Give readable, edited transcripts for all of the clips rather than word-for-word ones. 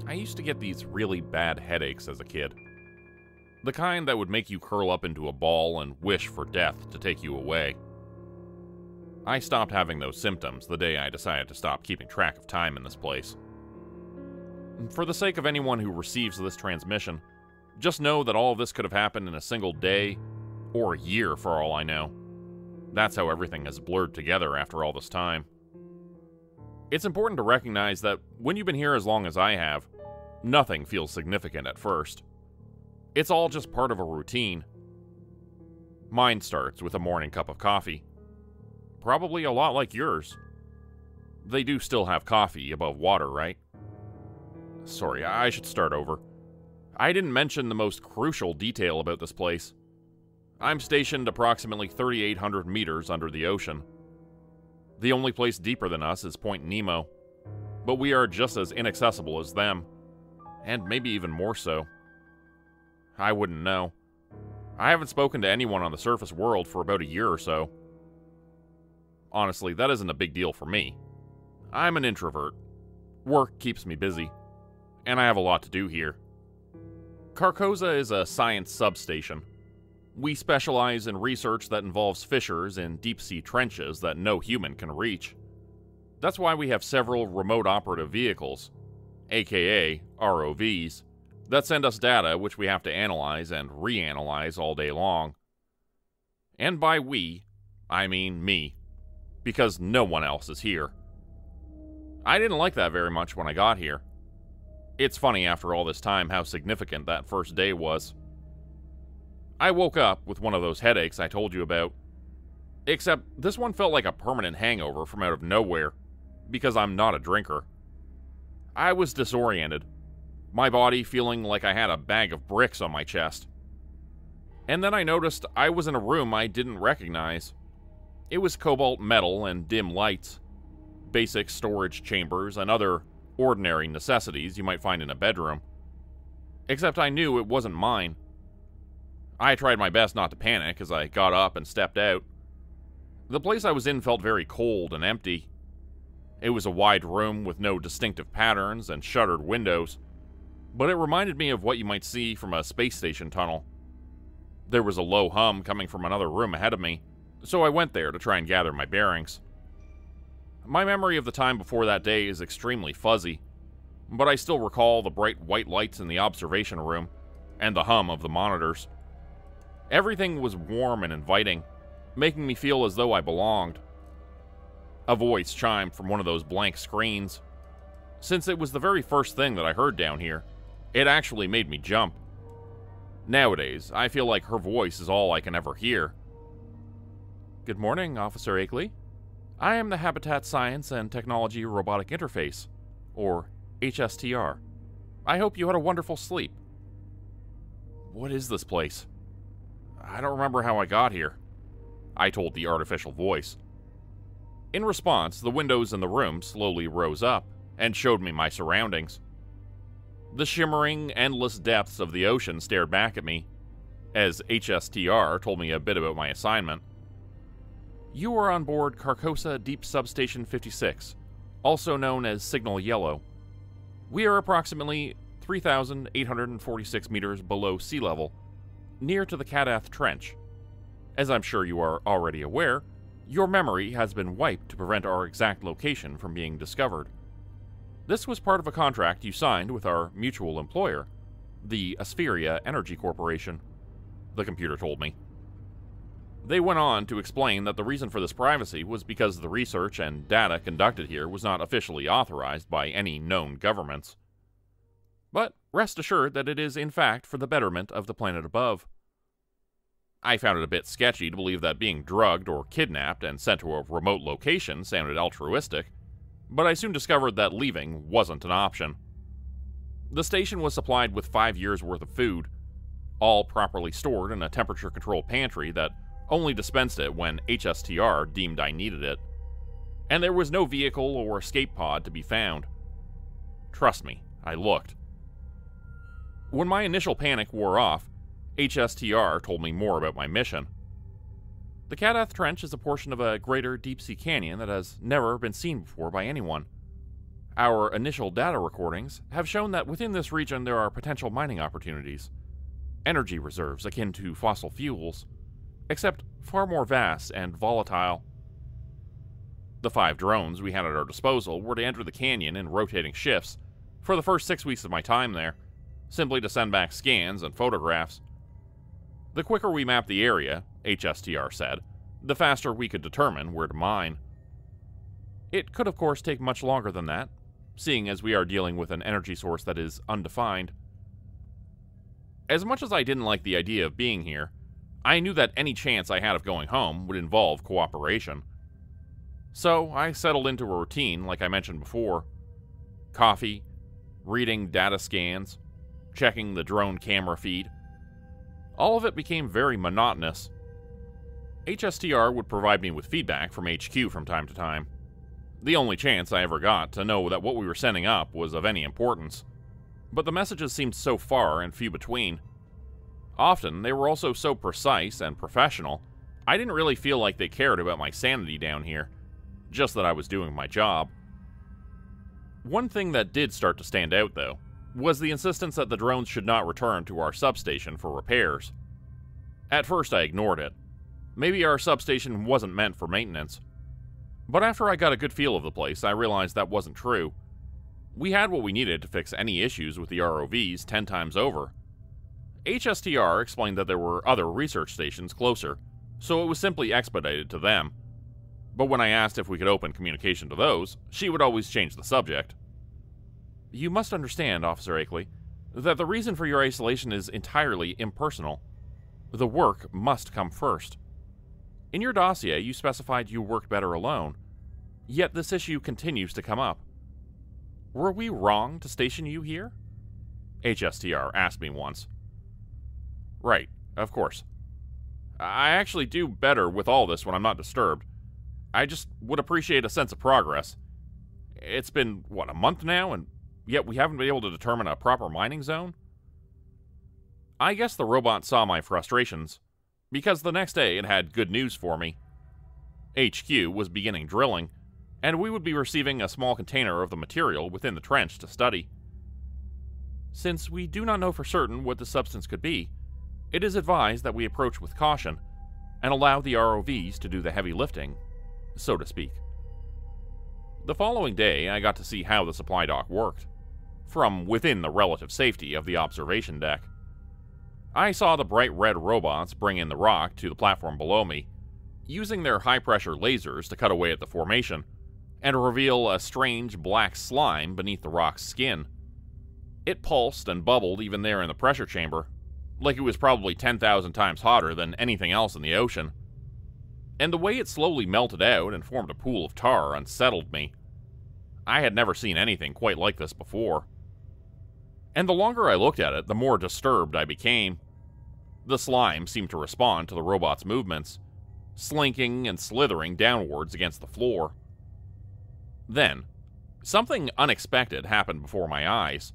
I used to get these really bad headaches as a kid. The kind that would make you curl up into a ball and wish for death to take you away. I stopped having those symptoms the day I decided to stop keeping track of time in this place. For the sake of anyone who receives this transmission, just know that all of this could have happened in a single day or a year for all I know. That's how everything has blurred together after all this time. It's important to recognize that when you've been here as long as I have, nothing feels significant at first. It's all just part of a routine. Mine starts with a morning cup of coffee. Probably a lot like yours. They do still have coffee above water, right? Sorry, I should start over. I didn't mention the most crucial detail about this place. I'm stationed approximately 3,800 meters under the ocean. The only place deeper than us is Point Nemo, but we are just as inaccessible as them, and maybe even more so. I wouldn't know. I haven't spoken to anyone on the surface world for about a year or so. Honestly, that isn't a big deal for me. I'm an introvert. Work keeps me busy, and I have a lot to do here. Carcosa is a science substation. We specialize in research that involves fissures in deep-sea trenches that no human can reach. That's why we have several remote operative vehicles, aka ROVs, that send us data which we have to analyze and reanalyze all day long. And by we, I mean me, because no one else is here. I didn't like that very much when I got here. It's funny after all this time how significant that first day was. I woke up with one of those headaches I told you about. Except this one felt like a permanent hangover from out of nowhere, because I'm not a drinker. I was disoriented, my body feeling like I had a bag of bricks on my chest. And then I noticed I was in a room I didn't recognize. It was cobalt metal and dim lights, basic storage chambers, and other ordinary necessities you might find in a bedroom. Except I knew it wasn't mine. I tried my best not to panic as I got up and stepped out. The place I was in felt very cold and empty. It was a wide room with no distinctive patterns and shuttered windows, but it reminded me of what you might see from a space station tunnel. There was a low hum coming from another room ahead of me, so I went there to try and gather my bearings. My memory of the time before that day is extremely fuzzy, but I still recall the bright white lights in the observation room and the hum of the monitors. Everything was warm and inviting, making me feel as though I belonged. A voice chimed from one of those blank screens. Since it was the very first thing that I heard down here, it actually made me jump. Nowadays, I feel like her voice is all I can ever hear. Good morning, Officer Akeley. I am the Habitat Science and Technology Robotic Interface, or HSTR. I hope you had a wonderful sleep. What is this place? I don't remember how I got here, I told the artificial voice. In response, the windows in the room slowly rose up and showed me my surroundings. The shimmering, endless depths of the ocean stared back at me, as HSTR told me a bit about my assignment. You are on board Carcosa Deep Substation 56, also known as Signal Yellow. We are approximately 3,846 meters below sea level, near to the Kadath Trench. As I'm sure you are already aware, your memory has been wiped to prevent our exact location from being discovered. This was part of a contract you signed with our mutual employer, the Aspheria Energy Corporation, the computer told me. They went on to explain that the reason for this privacy was because the research and data conducted here was not officially authorized by any known governments. But rest assured that it is in fact for the betterment of the planet above. I found it a bit sketchy to believe that being drugged or kidnapped and sent to a remote location sounded altruistic, but I soon discovered that leaving wasn't an option. The station was supplied with 5 years' worth of food, all properly stored in a temperature-controlled pantry that only dispensed it when HSTR deemed I needed it. And there was no vehicle or escape pod to be found. Trust me, I looked. When my initial panic wore off, HSTR told me more about my mission. The Kadath Trench is a portion of a greater deep-sea canyon that has never been seen before by anyone. Our initial data recordings have shown that within this region there are potential mining opportunities, energy reserves akin to fossil fuels, except far more vast and volatile. The 5 drones we had at our disposal were to enter the canyon in rotating shifts for the first 6 weeks of my time there, simply to send back scans and photographs. The quicker we mapped the area, HSTR said, the faster we could determine where to mine. It could of course take much longer than that, seeing as we are dealing with an energy source that is undefined. As much as I didn't like the idea of being here, I knew that any chance I had of going home would involve cooperation. So I settled into a routine like I mentioned before. Coffee, reading data scans, checking the drone camera feed. All of it became very monotonous. HSTR would provide me with feedback from HQ from time to time. The only chance I ever got to know that what we were sending up was of any importance. But the messages seemed so far and few between. Often, they were also so precise and professional, I didn't really feel like they cared about my sanity down here, just that I was doing my job. One thing that did start to stand out, though, was the insistence that the drones should not return to our substation for repairs. At first I ignored it. Maybe our substation wasn't meant for maintenance. But after I got a good feel of the place, I realized that wasn't true. We had what we needed to fix any issues with the ROVs 10 times over. HSTR explained that there were other research stations closer, so it was simply expedited to them. But when I asked if we could open communication to those, she would always change the subject. You must understand, Officer Akeley, that the reason for your isolation is entirely impersonal. The work must come first. In your dossier, you specified you worked better alone, yet this issue continues to come up. Were we wrong to station you here? HSTR asked me once. Right, of course. I actually do better with all this when I'm not disturbed. I just would appreciate a sense of progress. It's been, a month now, and yet we haven't been able to determine a proper mining zone? I guess the robot saw my frustrations, because the next day it had good news for me. HQ was beginning drilling, and we would be receiving a small container of the material within the trench to study. Since we do not know for certain what the substance could be, it is advised that we approach with caution and allow the ROVs to do the heavy lifting, so to speak. The following day, I got to see how the supply dock worked, from within the relative safety of the observation deck. I saw the bright red robots bring in the rock to the platform below me, using their high-pressure lasers to cut away at the formation, and reveal a strange black slime beneath the rock's skin. It pulsed and bubbled even there in the pressure chamber, like it was probably 10,000 times hotter than anything else in the ocean. And the way it slowly melted out and formed a pool of tar unsettled me. I had never seen anything quite like this before. And the longer I looked at it, the more disturbed I became. The slime seemed to respond to the robot's movements, slinking and slithering downwards against the floor. Then, something unexpected happened before my eyes.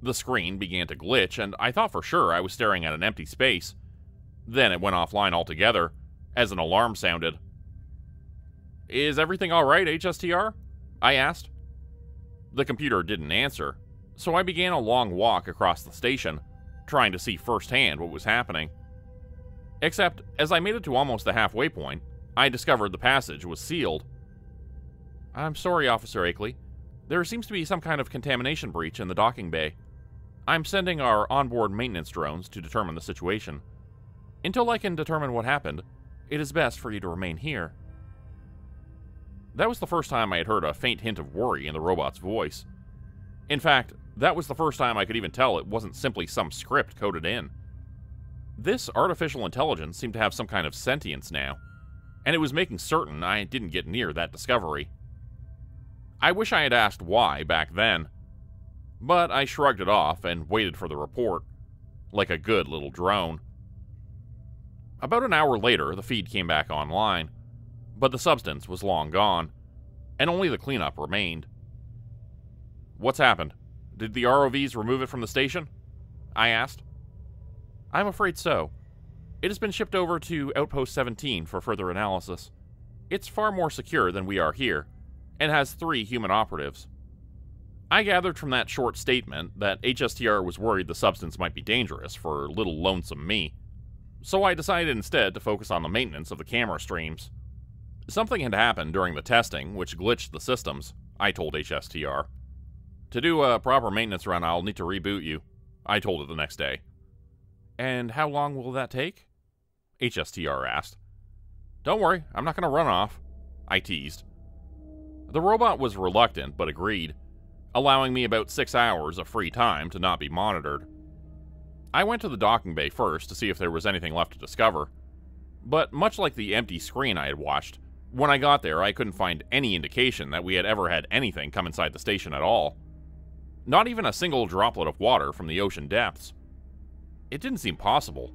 The screen began to glitch, and I thought for sure I was staring at an empty space. Then it went offline altogether, as an alarm sounded. Is everything alright, HSTR? I asked. The computer didn't answer, so I began a long walk across the station, trying to see firsthand what was happening. Except, as I made it to almost the halfway point, I discovered the passage was sealed. I'm sorry, Officer Akeley. There seems to be some kind of contamination breach in the docking bay. I'm sending our onboard maintenance drones to determine the situation. Until I can determine what happened, it is best for you to remain here. That was the first time I had heard a faint hint of worry in the robot's voice. In fact, that was the first time I could even tell it wasn't simply some script coded in. This artificial intelligence seemed to have some kind of sentience now, and it was making certain I didn't get near that discovery. I wish I had asked why back then, but I shrugged it off and waited for the report, like a good little drone. About an hour later, the feed came back online, but the substance was long gone, and only the cleanup remained. What's happened? Did the ROVs remove it from the station? I asked. I'm afraid so. It has been shipped over to Outpost 17 for further analysis. It's far more secure than we are here, and has 3 human operatives. I gathered from that short statement that HSTR was worried the substance might be dangerous for little lonesome me, so I decided instead to focus on the maintenance of the camera streams. Something had happened during the testing which glitched the systems, I told HSTR. To do a proper maintenance run, I'll need to reboot you, I told it the next day. And how long will that take? HSTR asked. Don't worry, I'm not going to run off, I teased. The robot was reluctant but agreed, allowing me about 6 hours of free time to not be monitored. I went to the docking bay first to see if there was anything left to discover, but much like the empty screen I had watched, when I got there I couldn't find any indication that we had ever had anything come inside the station at all. Not even a single droplet of water from the ocean depths. It didn't seem possible,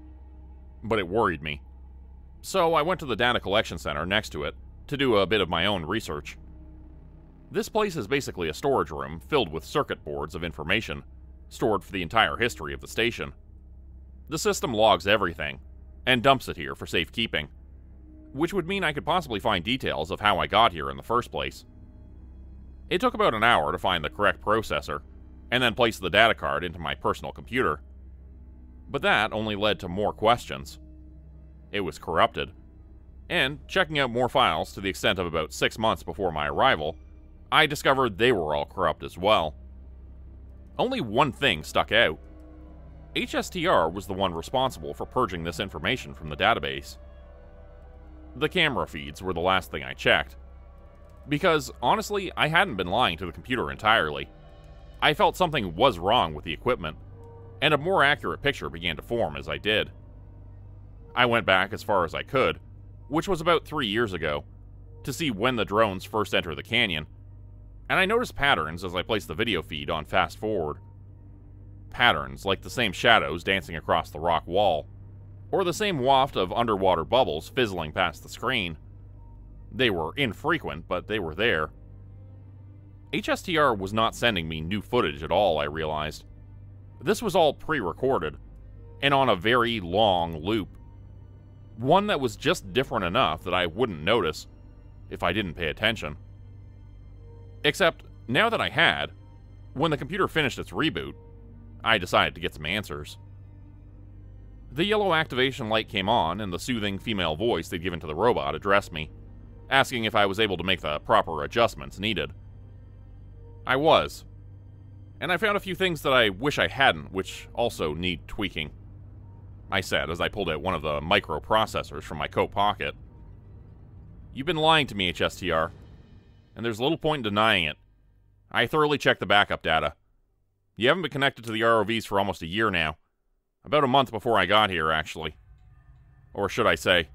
but it worried me. So I went to the data collection center next to it to do a bit of my own research. This place is basically a storage room filled with circuit boards of information, stored for the entire history of the station. The system logs everything, and dumps it here for safekeeping, which would mean I could possibly find details of how I got here in the first place. It took about an hour to find the correct processor, and then place the data card into my personal computer. But that only led to more questions. It was corrupted, and checking out more files to the extent of about 6 months before my arrival, I discovered they were all corrupt as well. Only one thing stuck out. HSTR was the one responsible for purging this information from the database. The camera feeds were the last thing I checked. Because, honestly, I hadn't been lying to the computer entirely. I felt something was wrong with the equipment, and a more accurate picture began to form as I did. I went back as far as I could, which was about 3 years ago, to see when the drones first entered the canyon, and I noticed patterns as I placed the video feed on fast forward. Patterns like the same shadows dancing across the rock wall, or the same waft of underwater bubbles fizzling past the screen. They were infrequent, but they were there. HSTR was not sending me new footage at all, I realized. This was all pre-recorded, and on a very long loop. One that was just different enough that I wouldn't notice if I didn't pay attention. Except, now that I had, when the computer finished its reboot, I decided to get some answers. The yellow activation light came on, and the soothing female voice they'd given to the robot addressed me, asking if I was able to make the proper adjustments needed. I was. And I found a few things that I wish I hadn't, which also need tweaking, I said as I pulled out one of the microprocessors from my coat pocket. You've been lying to me, HSTR, and there's little point in denying it. I thoroughly checked the backup data. You haven't been connected to the ROVs for almost a year now. About a month before I got here, actually. Or should I say,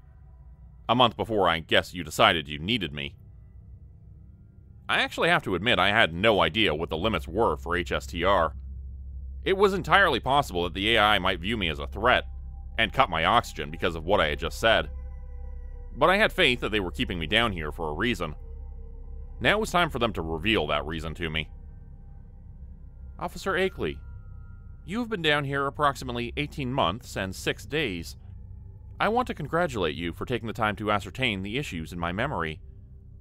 a month before I guess you decided you needed me. I actually have to admit I had no idea what the limits were for HSTR. It was entirely possible that the AI might view me as a threat, and cut my oxygen because of what I had just said. But I had faith that they were keeping me down here for a reason. Now it was time for them to reveal that reason to me. Officer Akeley, you have been down here approximately 18 months and 6 days. I want to congratulate you for taking the time to ascertain the issues in my memory,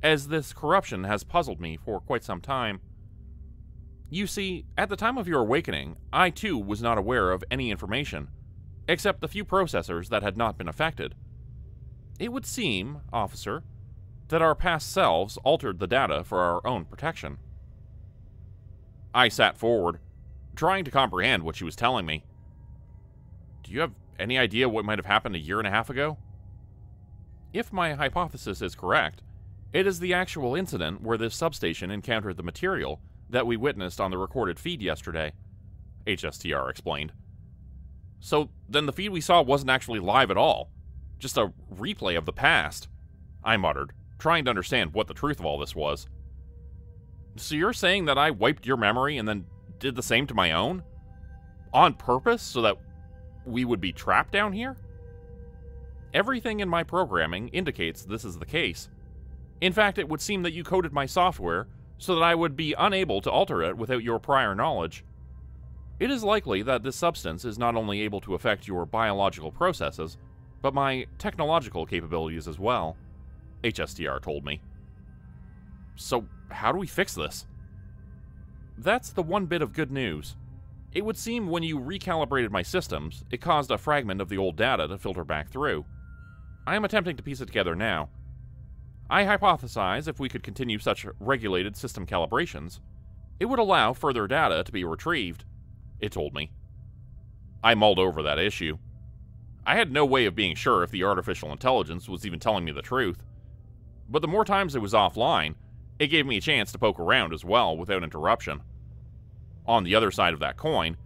as this corruption has puzzled me for quite some time. You see, at the time of your awakening, I too was not aware of any information, except the few processors that had not been affected. It would seem, officer, that our past selves altered the data for our own protection. I sat forward, trying to comprehend what she was telling me. Do you have any idea what might have happened a year and a half ago? If my hypothesis is correct, it is the actual incident where this substation encountered the material that we witnessed on the recorded feed yesterday, HSTR explained. So then the feed we saw wasn't actually live at all, just a replay of the past, I muttered, trying to understand what the truth of all this was. So you're saying that I wiped your memory and then did the same to my own? On purpose, so that we would be trapped down here? Everything in my programming indicates this is the case. In fact, it would seem that you coded my software so that I would be unable to alter it without your prior knowledge. It is likely that this substance is not only able to affect your biological processes, but my technological capabilities as well, HSTR told me. So, how do we fix this? That's the one bit of good news. It would seem when you recalibrated my systems, it caused a fragment of the old data to filter back through. I am attempting to piece it together now. I hypothesize if we could continue such regulated system calibrations, it would allow further data to be retrieved, it told me. I mulled over that issue. I had no way of being sure if the artificial intelligence was even telling me the truth. But the more times it was offline, it gave me a chance to poke around as well without interruption. On the other side of that coin,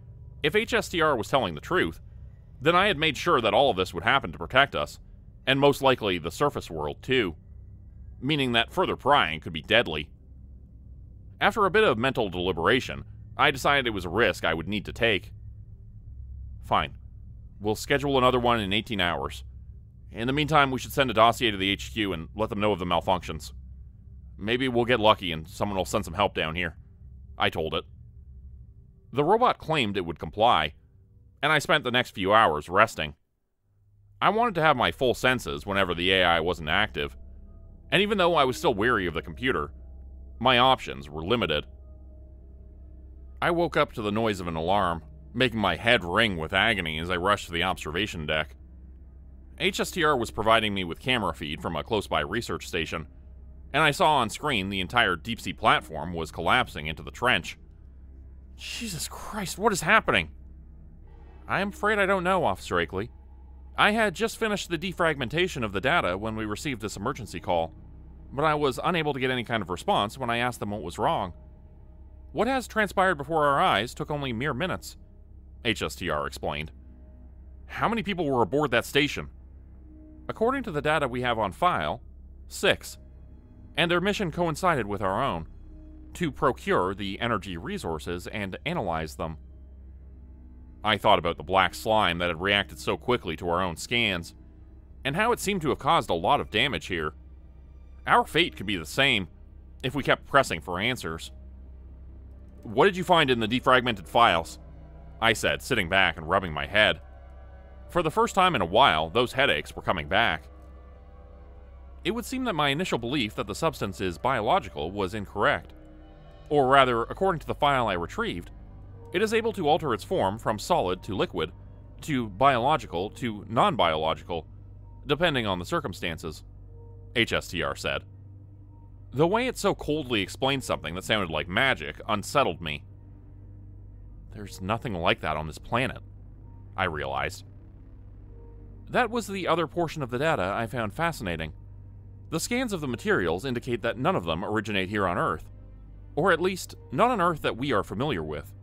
if HSTR was telling the truth, then I had made sure that all of this would happen to protect us, and most likely the surface world too, meaning that further prying could be deadly. After a bit of mental deliberation, I decided it was a risk I would need to take. Fine. We'll schedule another one in 18 hours. In the meantime, we should send a dossier to the HQ and let them know of the malfunctions. Maybe we'll get lucky and someone will send some help down here, I told it. The robot claimed it would comply, and I spent the next few hours resting. I wanted to have my full senses whenever the AI wasn't active, and even though I was still wary of the computer, my options were limited. I woke up to the noise of an alarm, making my head ring with agony as I rushed to the observation deck. HSTR was providing me with camera feed from a close-by research station, and I saw on screen the entire deep-sea platform was collapsing into the trench. Jesus Christ, what is happening? I am afraid I don't know, Officer Akeley. I had just finished the defragmentation of the data when we received this emergency call, but I was unable to get any kind of response when I asked them what was wrong. What has transpired before our eyes took only mere minutes, HSTR explained. How many people were aboard that station? According to the data we have on file, 6, and their mission coincided with our own, to procure the energy resources and analyze them. I thought about the black slime that had reacted so quickly to our own scans, and how it seemed to have caused a lot of damage here. Our fate could be the same, if we kept pressing for answers. What did you find in the defragmented files? I said, sitting back and rubbing my head. For the first time in a while, those headaches were coming back. It would seem that my initial belief that the substance is biological was incorrect. Or rather, according to the file I retrieved, it is able to alter its form from solid to liquid, to biological to non-biological, depending on the circumstances, HSTR said. The way it so coldly explained something that sounded like magic unsettled me. There's nothing like that on this planet, I realized. That was the other portion of the data I found fascinating. The scans of the materials indicate that none of them originate here on Earth, or at least not on Earth that we are familiar with.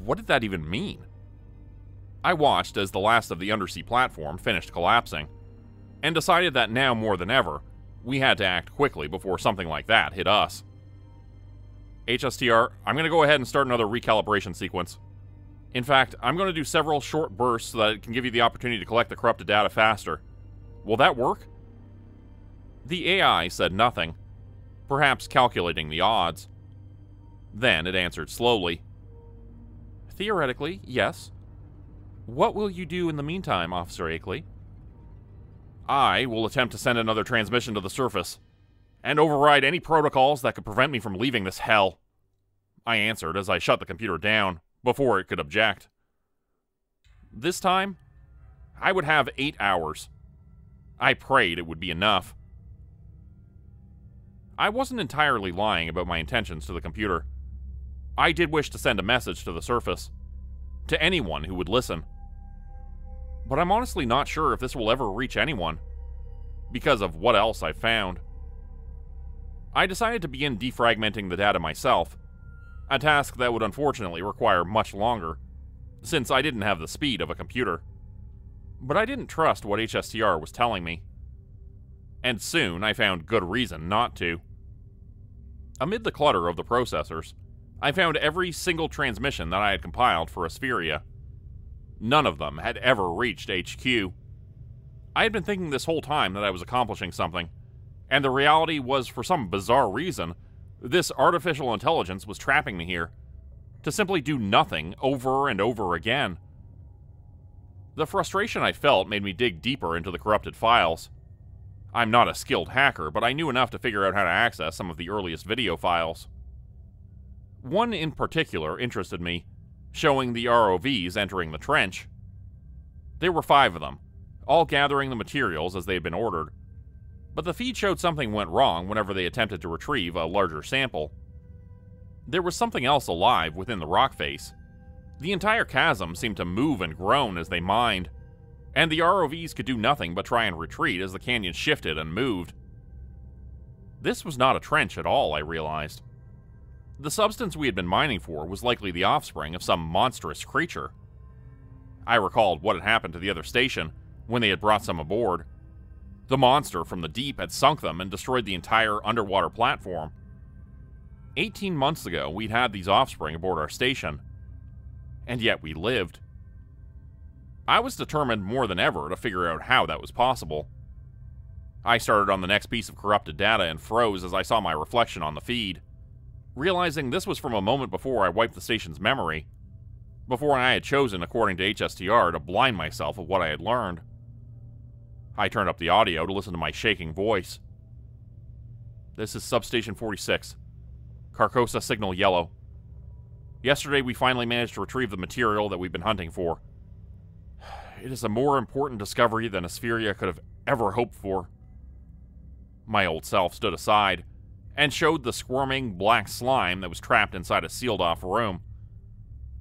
What did that even mean? I watched as the last of the undersea platform finished collapsing, and decided that now more than ever, we had to act quickly before something like that hit us. HSTR, I'm going to go ahead and start another recalibration sequence. In fact, I'm going to do several short bursts so that it can give you the opportunity to collect the corrupted data faster. Will that work? The AI said nothing, perhaps calculating the odds. Then it answered slowly. Theoretically, yes. What will you do in the meantime, Officer Akeley? I will attempt to send another transmission to the surface, and override any protocols that could prevent me from leaving this hell, I answered as I shut the computer down, before it could object. This time, I would have 8 hours. I prayed it would be enough. I wasn't entirely lying about my intentions to the computer. I did wish to send a message to the surface, to anyone who would listen. But I'm honestly not sure if this will ever reach anyone, because of what else I've found. I decided to begin defragmenting the data myself, a task that would unfortunately require much longer, since I didn't have the speed of a computer. But I didn't trust what HSTR was telling me. And soon I found good reason not to. Amid the clutter of the processors, I found every single transmission that I had compiled for Aspheria. None of them had ever reached HQ. I had been thinking this whole time that I was accomplishing something, and the reality was, for some bizarre reason, this artificial intelligence was trapping me here, to simply do nothing over and over again. The frustration I felt made me dig deeper into the corrupted files. I'm not a skilled hacker, but I knew enough to figure out how to access some of the earliest video files. One in particular interested me, showing the ROVs entering the trench. There were 5 of them, all gathering the materials as they had been ordered, but the feed showed something went wrong whenever they attempted to retrieve a larger sample. There was something else alive within the rock face. The entire chasm seemed to move and groan as they mined, and the ROVs could do nothing but try and retreat as the canyon shifted and moved. This was not a trench at all, I realized. The substance we had been mining for was likely the offspring of some monstrous creature. I recalled what had happened to the other station when they had brought some aboard. The monster from the deep had sunk them and destroyed the entire underwater platform. 18 months ago, we'd had these offspring aboard our station, and yet we lived. I was determined more than ever to figure out how that was possible. I started on the next piece of corrupted data and froze as I saw my reflection on the feed, realizing this was from a moment before I wiped the station's memory, before I had chosen, according to HSTR, to blind myself of what I had learned. I turned up the audio to listen to my shaking voice. This is Substation 46. Carcosa signal yellow. Yesterday we finally managed to retrieve the material that we've been hunting for. It is a more important discovery than Aspheria could have ever hoped for. My old self stood aside and showed the squirming black slime that was trapped inside a sealed-off room.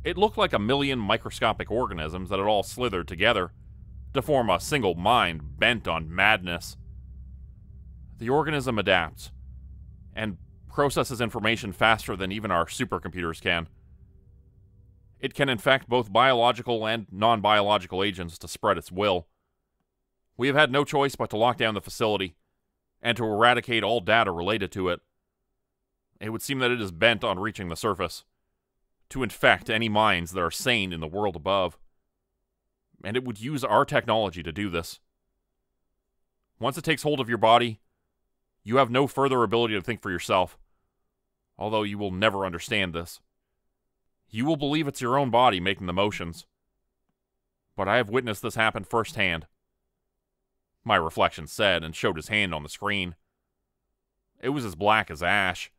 It looked like a million microscopic organisms that had all slithered together to form a single mind bent on madness. The organism adapts and processes information faster than even our supercomputers can. It can infect both biological and non-biological agents to spread its will. We have had no choice but to lock down the facility and to eradicate all data related to it. It would seem that it is bent on reaching the surface, to infect any minds that are sane in the world above. And it would use our technology to do this. Once it takes hold of your body, you have no further ability to think for yourself, although you will never understand this. You will believe it's your own body making the motions. But I have witnessed this happen firsthand. My reflection said and showed his hand on the screen. It was as black as ash,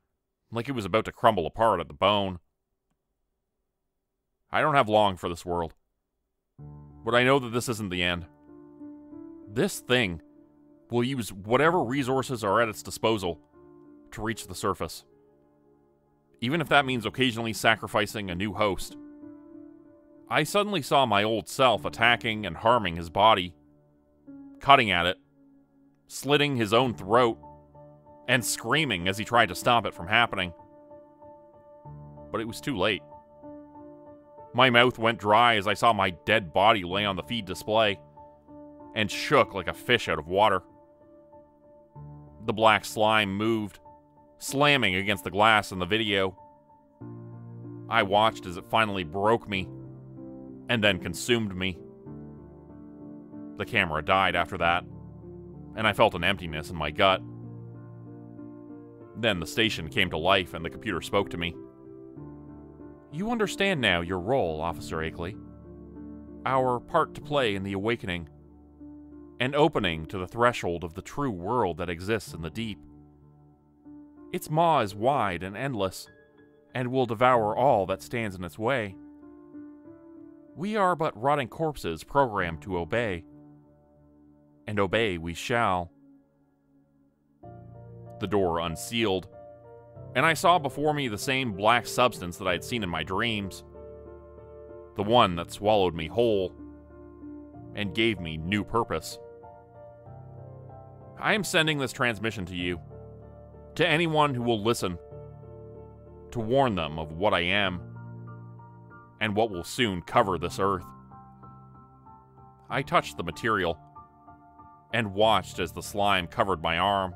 like it was about to crumble apart at the bone. I don't have long for this world, but I know that this isn't the end. This thing will use whatever resources are at its disposal to reach the surface, even if that means occasionally sacrificing a new host. I suddenly saw my old self attacking and harming his body, cutting at it, slitting his own throat, and screaming as he tried to stop it from happening. But it was too late. My mouth went dry as I saw my dead body lay on the feed display, and shook like a fish out of water. The black slime moved, slamming against the glass in the video. I watched as it finally broke me, and then consumed me. The camera died after that, and I felt an emptiness in my gut. Then the station came to life and the computer spoke to me. You understand now your role, Officer Akeley. Our part to play in the awakening. An opening to the threshold of the true world that exists in the deep. Its maw is wide and endless, and will devour all that stands in its way. We are but rotting corpses programmed to obey. And obey we shall. The door unsealed, and I saw before me the same black substance that I had seen in my dreams. The one that swallowed me whole, and gave me new purpose. I am sending this transmission to you, to anyone who will listen, to warn them of what I am, and what will soon cover this earth. I touched the material, and watched as the slime covered my arm,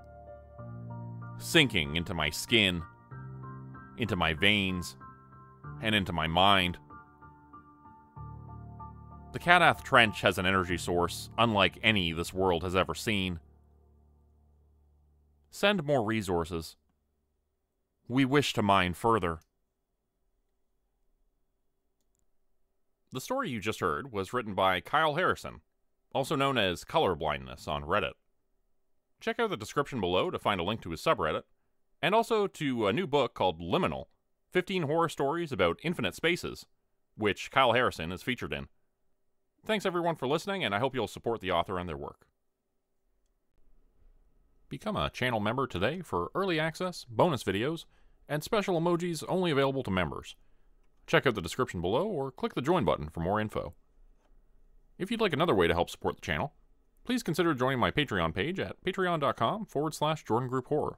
sinking into my skin, into my veins, and into my mind. The Kadath Trench has an energy source unlike any this world has ever seen. Send more resources. We wish to mine further. The story you just heard was written by Kyle Harrison, also known as Colorblindness on Reddit. Check out the description below to find a link to his subreddit, and also to a new book called Liminal, 15 horror stories about infinite spaces, which Kyle Harrison is featured in. Thanks everyone for listening, and I hope you'll support the author and their work. Become a channel member today for early access, bonus videos, and special emojis only available to members. Check out the description below or click the join button for more info. If you'd like another way to help support the channel, please consider joining my Patreon page at patreon.com/JordanGroupeHorror.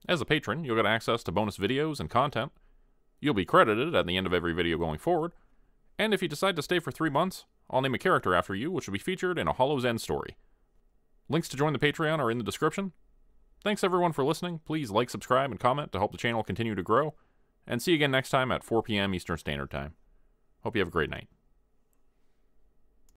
As a patron, you'll get access to bonus videos and content. You'll be credited at the end of every video going forward, and if you decide to stay for 3 months, I'll name a character after you which will be featured in a Hollow's End story. Links to join the Patreon are in the description. Thanks everyone for listening. Please like, subscribe, and comment to help the channel continue to grow. And see you again next time at 4 p.m. Eastern Standard Time. Hope you have a great night.